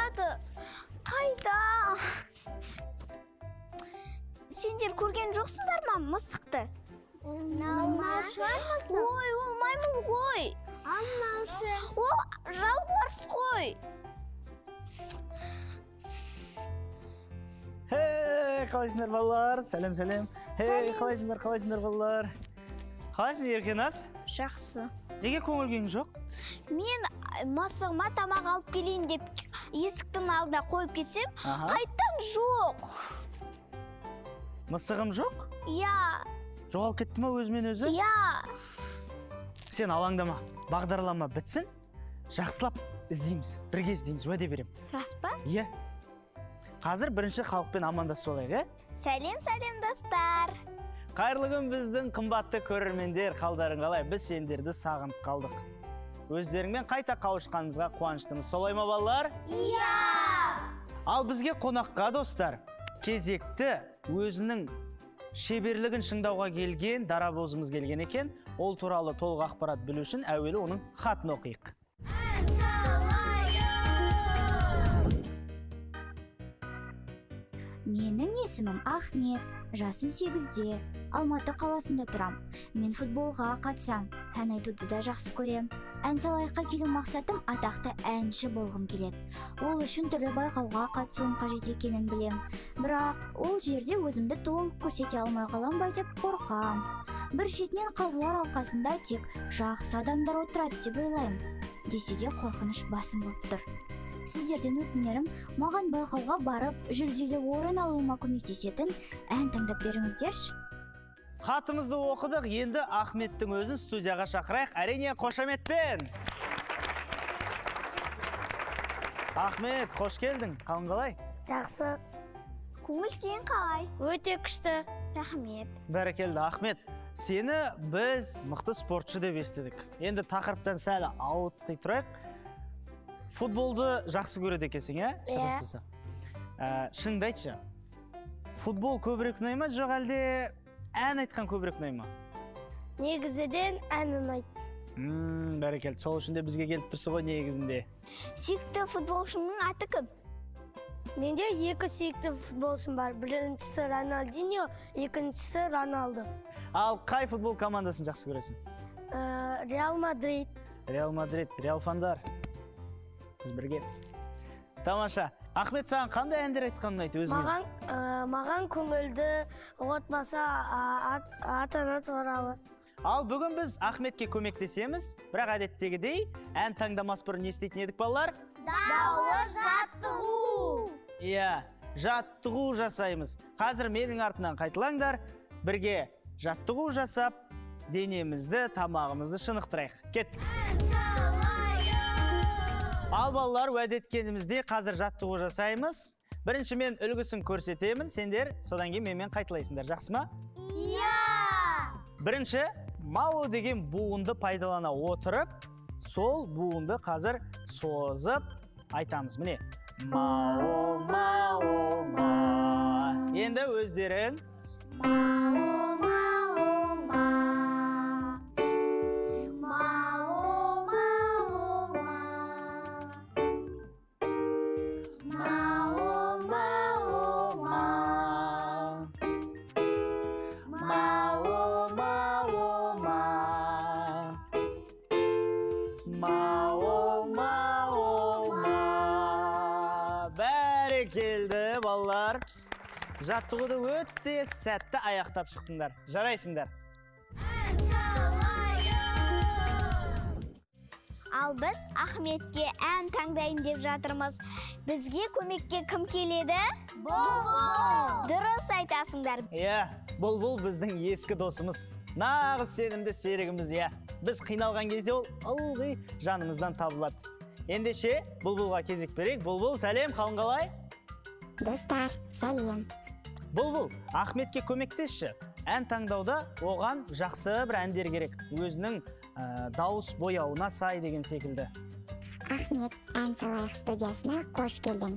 мысықтады. Қайда? Сендер көрген жоқсыңдар ма мысықты? Ой, ол маймыл ғой. Ол жалбарыс қой. Қалайсыңдар балалар? Сәлем. Қалайсыңдар балалар? Қалайсың Еркеназ? Жақсы. Неге көңіл күйің жоқ? Мен мысығыма тамақ алып келейін деп есіктің алдына қойып кетсем, қайттан жоқ. Мысығым жоқ? Иә. Жоғалып кетті ме өзімен өзі? Иә. Сен алаңдама, бағдарлама бітсін, жақсылап іздейміз, бірге іздейміз, уәде берем. Рас па? Иә. Қазір бірінші халықпен амандасып алайық, Сәлем достар. Қайырлы күн біздің қымбатты көрермендер, қалдарың қалай? Біз сендерді сағынып қалдық. Өздеріңмен қайта қауышқанымызға қуаныштымыз. Солай ма балалар? Иә. Ал бізге қонаққа достар, кезекті өзінің шеберлігін шыңдауға келген дарабозымыз келген екен. Ол туралы толық ақпарат білу үшін әуелі оның хатын оқиық. Менің есімім Ахмет, жасым 8-де, Алматы қаласында тұрам. Мен футболға қатысам, ән айтуды да жақсы көрем. Ән салайыққа келу мақсатым атақты әнші болғым келеді. Ол үшін түрлі байқауға қатысуым қажет екенін білем. Бірақ ол жерде өзімді толық көрсете алмай қалам ба деп қорқам. Бір шетінен қазылар алқасында тек жақсы адамдар отырады деп ойлаймын. Десе де қорқыныш басым болып тұр. Сіздерден өтінерім, маған байқауға барып, жүлделі орын алуыма көмектесетін ән таңдап беріңіздерші. Хатымызды оқыдық, енді Ахметтің өзін студияға шақырайық. Әрине, қошаметпен. Ахмет, қош келдің. Қалың қалай? Жақсы. Көңіл күйің қалай? Өте күшті. Рахмет. Бәрекелді, Ахмет. Сені біз мықты спортшы деп естідік. Енді тақырыптан сәл ауыттай тұрайық. Футболды жақсы көреді екенсің, шатаспаса? Шыныңды айтшы. Футбол көбірек ұнай ма, жоқ әлде ән айтқан көбірек ұнай ма? Негізіден ән ұнайды. Бәрекелді, сол үшін де бізге келіп тұрсы ғой негізінде. Сүйікті футболшының аты кім? Менде екі сүйікті футболшым бар. Біріншісі Рональдиньо, екіншісі Роналдо. Ал қай футбол командасын жақсы көресің? Реал Мадрид. Реал Мадрид, Реал фандар. Біз біргеміз. Тамаша. Ахмет, саған қандай әндер айтқан ұнайды өзіңе? Маған көңілді, отбасы, ата-ана туралы. Ал бүгін біз Ахметке көмектесеміз, бірақ әдеттегідей ән таңдамас бұрын не істейтін едік балалар? Дауыс жаттығу. Иә, жаттығу жасаймыз. Қазір менің артынан қайталаңдар, бірге жаттығу жасап, денемізді, тамағымызды шынықтырайық. Кет. Ал балалар, уәде еткенімізде қазір жаттығу жасаймыз. Бірінші мен үлгісін көрсетемін, сендер содан кейін менімен қайталайсыңдар. Жақсы ма? Иә! Бірінші, мау деген буынды пайдалана отырып, сол буынды қазір созып айтамыз. Міне. Мау, мау, мау. Енді өздерің. Мау, мау, мау. Келді балалар. Жаттығуды өте сәтті аяқтап шықтыңдар. Жарайсыңдар. Ал біз Ахметке ән таңдайын деп жатырмыз. Бізге көмекке кім келеді? Бұлбұл! Дұрыс айтасыңдар. Иә, Бұлбұл біздің ескі досымыз. Нағыз сенімді серігіміз, иә. Біз қиналған кезде ол ылғи жанымыздан табылады. Ендеше Бұлбұлға кезек берейік. Бұлбұл, сәлем, қалың қалай? Достар, сәлем. Бұлбұл, Ахметке көмектесші. Ән таңдауда оған жақсы бір әндер керек. Өзінің дауыс бояуына сай деген секілді. Ахмет, ән салайық студиясына қош келдің.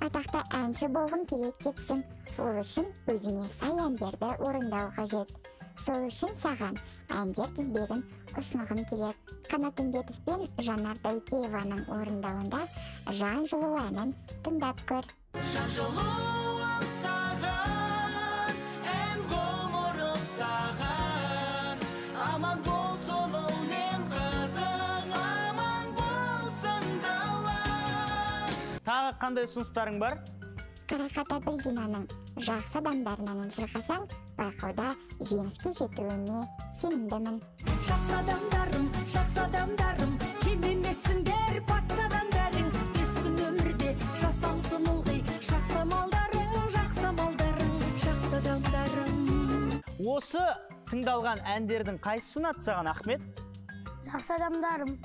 Атақты әнші болғым келеді депсің. Ол үшін өзіңе сай әндерді орындау қажет. Сол үшін саған әндер тізбегін ұсынғым келеді. Қанат Үмбетов пен Жанар Даукееваның орындауында «Жан жылуы» әнін тыңдап көр. Жан жылуым саған, ән ғұмырым саған. Аман болсын ұл мен қызың, аман болсын дала. Тағы қандай ұсыныстарың бар? Қарақат Абылдинаның «Жақсы адамдардың» әнін шырқасаң, байқауда жеңіске жетуіне сенімдімін. Жақсы адамдарым, кем емессіңдер патшадан бәрің. Бес күн өмірде жасалсын ылғи, жақсы малдарың, жақсы адамдарың. Осы тыңдалған әндердің қайсысын атсаған, Ахмет? Жақсы адамдарым.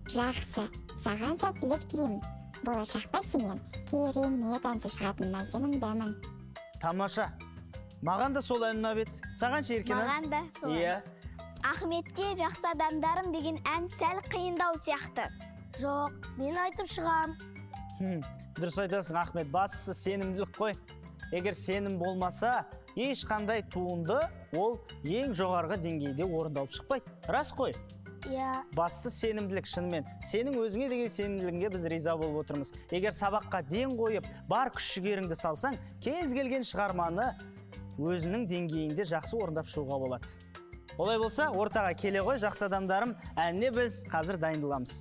Жақсы, саған сәттілік тілеймін. Болашақта сенен керемет әнші шығатынына сенімдімін. Тамаша. Маған да сол ән ұнап еді. Саған ше, Еркеназ? Маған да сол. Иә. Ахметке «Жақсы адамдарым» деген ән сәл қиындау сияқты. Жоқ, мен айтып шығам. Дұрыс айтасың, Ахмет. Бастысы сенімділік қой. Егер сенім болмаса, ешқандай туынды ол ең жоғарғы деңгейде орындалып шықпайды. Рас қой? Иә. Бастысы сенімділік, шынымен. Сенің өзіңе деген сенімділігіңе біз риза болып отырмыз. Егер сабаққа ден қойып, бар күш-жігеріңді салсаң, кез келген шығарманы өзінің деңгейінде жақсы орындап шығуға болады. Олай болса, ортаға келе ғой, «Жақсы адамдарым» әніне біз қазір дайындаламыз.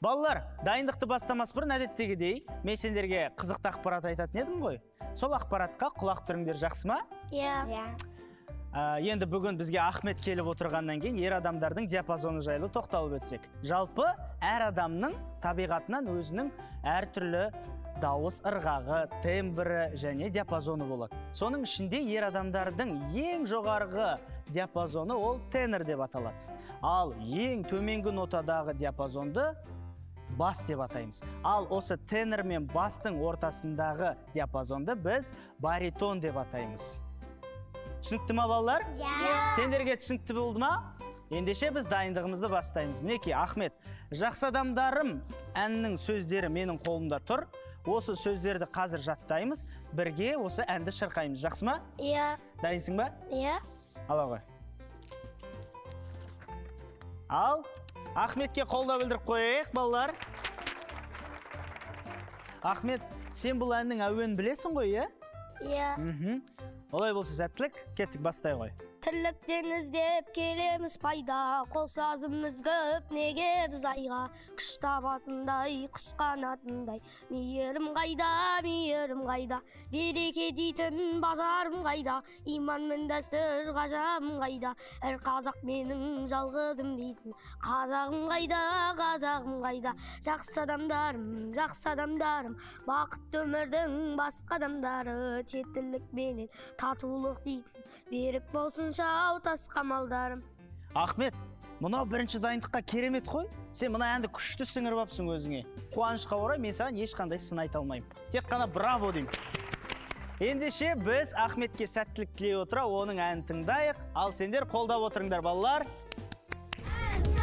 Балалар, дайындықты бастамас бұрын әдеттегідей, мен сендерге қызықты ақпарат айтатын едім ғой. Сол ақпаратқа құлақ түріңдер, жақсы ма? Иә. Енді бүгін бізге Ахмет келіп отырғаннан кейін ер адамдардың диапазоны жайлы тоқталып өтсек. Жалпы әр адамның табиғатынан өзінің әртүрлі дауыс ырғағы, тембрі және диапазоны болады. Соның ішінде ер адамдардың ең жоғарғы диапазоны ол тенор деп аталады. Ал ең төменгі нотадағы диапазонды бас деп атаймыз. Ал осы тенор мен бастың ортасындағы диапазонды біз баритон деп атаймыз. Түсінікті ма, балалар? Сендерге түсінікті болды ма? Ендеше біз дайындығымызды бастаймыз. Мінекей, Ахмет, «Жақсы адамдарым» әннің сөздері менің қолымда тұр. Осы сөздерді қазір жаттаймыз. Бірге осы әнді шырқаймыз. Жақсы ма? Иә. Дайынсың ба? Иә. Ала ғой. Ал, Ахметке қолда білдіріп қойық, балалар. Ахмет, сен бұл әннің әуенін білесің ғой, е? Иә. Олай болса сәттілік, кеттік, бастай ғой. Тірліктен іздеп келеміз пайда, қол сазымыз көп, неге біз айға, күш табатындай, құс қанатындай. Мейірім қайда, береке дейтін базарым қайда, иман мен дәстүр ғажабым қайда, әр қазақ менің жалғызым дейтін, қазағым қайда, жақсы адамдарым, бақыт өмірдің басқа адамдары, тетілік менен татулық дейтін, берік болсын шау тасқа малдарым. Ахмет, мынау бірінші дайындыққа керемет қой. Сен мына әнді күшті сіңіріп апсың өзіңе. Қуанышқа орай мен саған ешқандай сын айта алмаймын. Тек қана браво деймін. Ендеше біз Ахметке сәттілік тілей отыра оның әнін тыңдайық. Ал сендер қолдап отырыңдар, балалар. Құс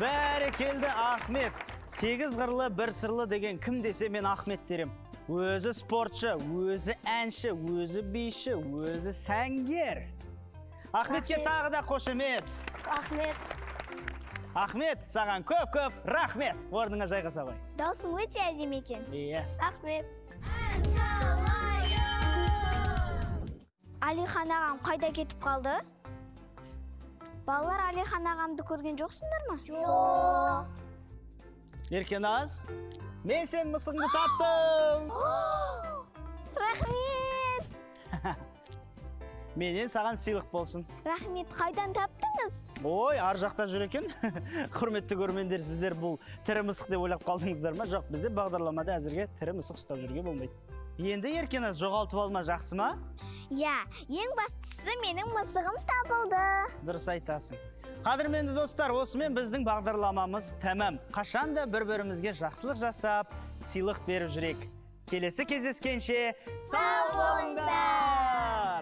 Бәрекелді Ахмет. 8 қырлы, 1 сырлы деген кім десе мен Ахмет дерем. Өзі спортшы, өзі әнші, өзі биші, өзі сәнгер. Ахметке тағы да қошемет. Рахмет. Ахмет, саған көп-көп рахмет. Орныңа жайғаса қой. Даусың өте әдемі екен. Иә. Рахмет. Алихан ағам қайда кетіп қалды? Балалар, Алихан ағамды көрген жоқсыңдар ма? Жоқ. Еркеназ, мен сен мысыңды таптым. Рахмет. Менен саған сыйлық болсын. Рахмет, қайдан таптыңыз? Ой, ар жақта жүр екен. Құрметті көрермендер, сіздер бұл тірі мысық деп ойлап қалдыңыздар ма? Жоқ, бізде бағдарламада әзірге тірі мысық ұстап жүрге болмайды. Енді Еркеназ жоғалтып алма, жақсы ма? Я, ең бастысы менің мысығым табылды. Дұрыс айтасың. Қадірменді достар, осымен біздің бағдарламамыз тәмам. Қашанда бір-бірімізге жақсылық жасап, сыйлық беріп жүрек. Келесі кездескенше сау болыңдар!